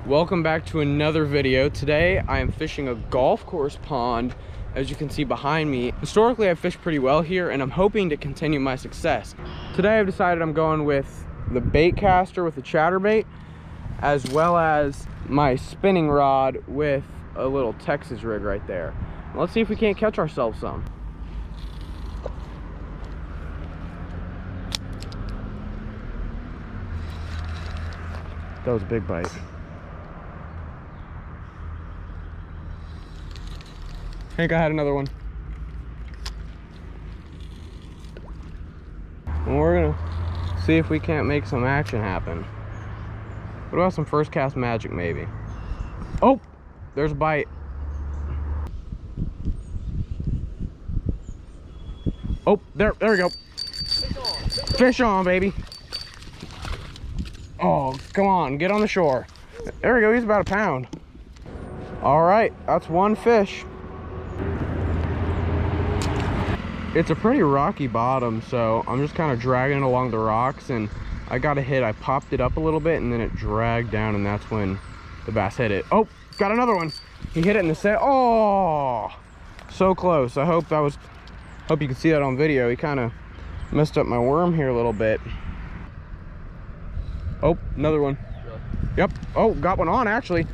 Welcome back to another video. Today I am fishing a golf course pond, as you can see behind me. Historically I've fished pretty well here and I'm hoping to continue my success. Today I've decided I'm going with the bait caster with the chatterbait, as well as my spinning rod with a little Texas rig right there. Let's see if we can't catch ourselves some. That was a big bite. I think I had another one. And we're gonna see if we can't make some action happen. What about some first cast magic maybe? Oh, there's a bite. Oh, there we go. Fish on, baby. Oh, come on, get on the shore. There we go, he's about a pound. All right, that's one fish. It's a pretty rocky bottom, so I'm just kind of dragging it along the rocks, and I got a hit. I popped it up a little bit and then it dragged down, and that's when the bass hit it. Oh, got another one. He hit it in the set. Oh, so close. I hope you can see that on video. He kind of messed up my worm here a little bit. Oh, another one. Really? Yep. Oh, got one on actually.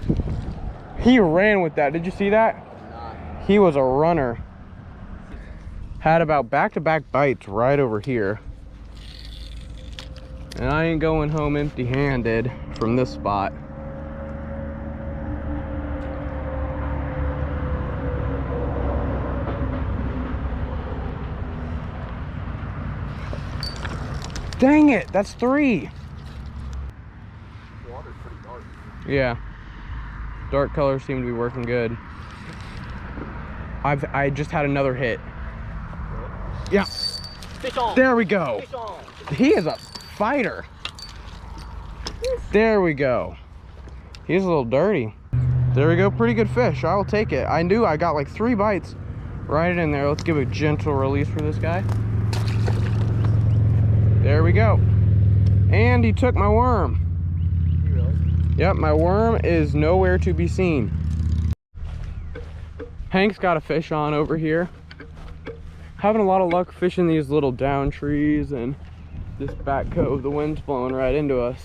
He ran with that. Did you see that? Nah. He was a runner. Had about back-to-back bites right over here. And I ain't going home empty-handed from this spot. Dang it, that's three. Water's pretty dark. Yeah. Dark colors seem to be working good. I just had another hit. Yeah. Fish on. There we go. Fish on. He is a fighter. There we go. He's a little dirty. There we go. Pretty good fish. I will take it. I knew I got like 3 bites right in there. Let's give a gentle release for this guy. There we go. And he took my worm. Really? Yep, my worm is nowhere to be seen. Hank's got a fish on over here. Having a lot of luck fishing these little down trees and this back cove. The wind's blowing right into us.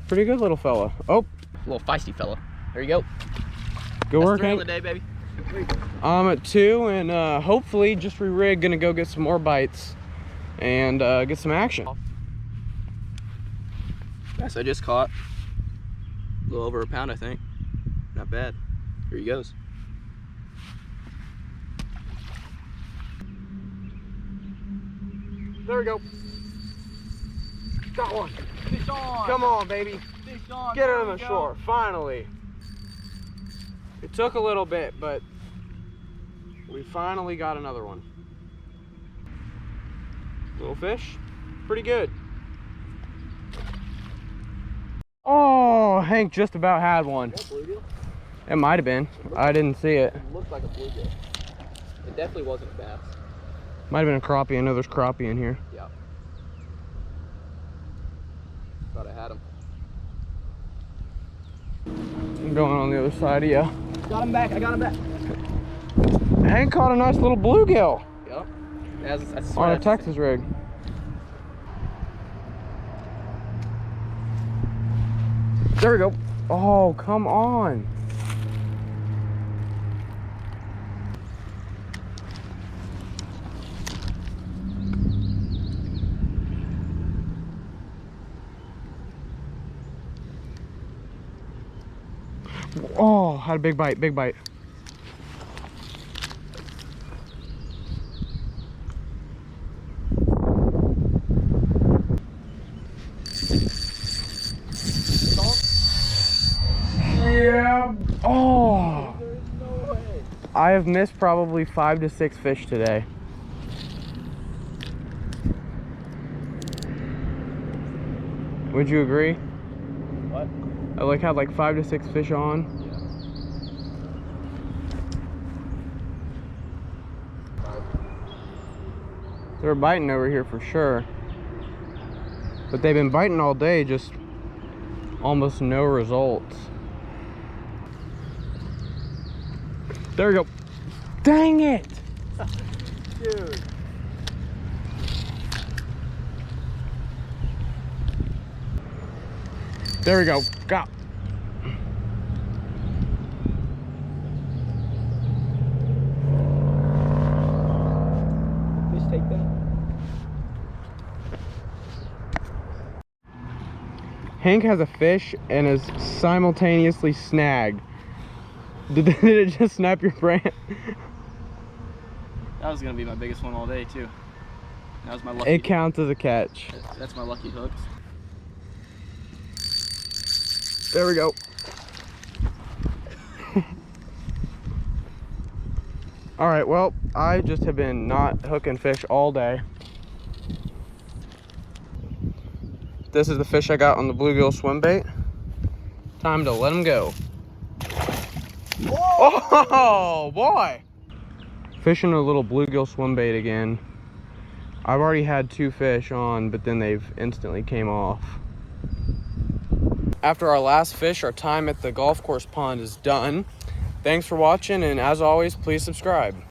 Pretty good little fella. Oh, A little feisty fella. There you go. good work, That's 3 on Hank. the day, baby. I'm at 2 and hopefully just re-rig, gonna go get some more bites and get some action. Yes, I just caught a little over a pound, I think. Not bad. Here he goes. There we go. Got one. Fish on. Come on, baby. Fish on. Get on the shore, finally. It took a little bit, but we finally got another one. Little fish, pretty good. Oh, Hank just about had one. Is that bluegill? It might have been. I didn't see it. It looked like a bluegill. It definitely wasn't a bass. Might have been a crappie. I know there's crappie in here. Yeah. Thought I had him. I'm going on the other side of you. Got him back. I got him back. Hank caught a nice little bluegill Yep. That's on a Texas rig. There we go. Oh, come on. Oh, had a big bite, big bite. Yeah. Oh. There's no way. I have missed probably 5 to 6 fish today. Would you agree? What? I had like 5 to 6 fish on. Yeah. They're biting over here for sure. But they've been biting all day, just almost no results. There we go. Dang it! Dude. There we go. Got. Fish take that? Hank has a fish and is simultaneously snagged. Did it just snap your brain? That was gonna be my biggest one all day too. That was my lucky. It counts as a catch. That's my lucky hooks. There we go. All right, well, I just have been not hooking fish all day. This is the fish I got on the bluegill swim bait. Time to let him go. Oh boy! Fishing a little bluegill swim bait again. I've already had 2 fish on, but then they've instantly came off. After our last fish, our time at the golf course pond is done. Thanks for watching, and as always, please subscribe.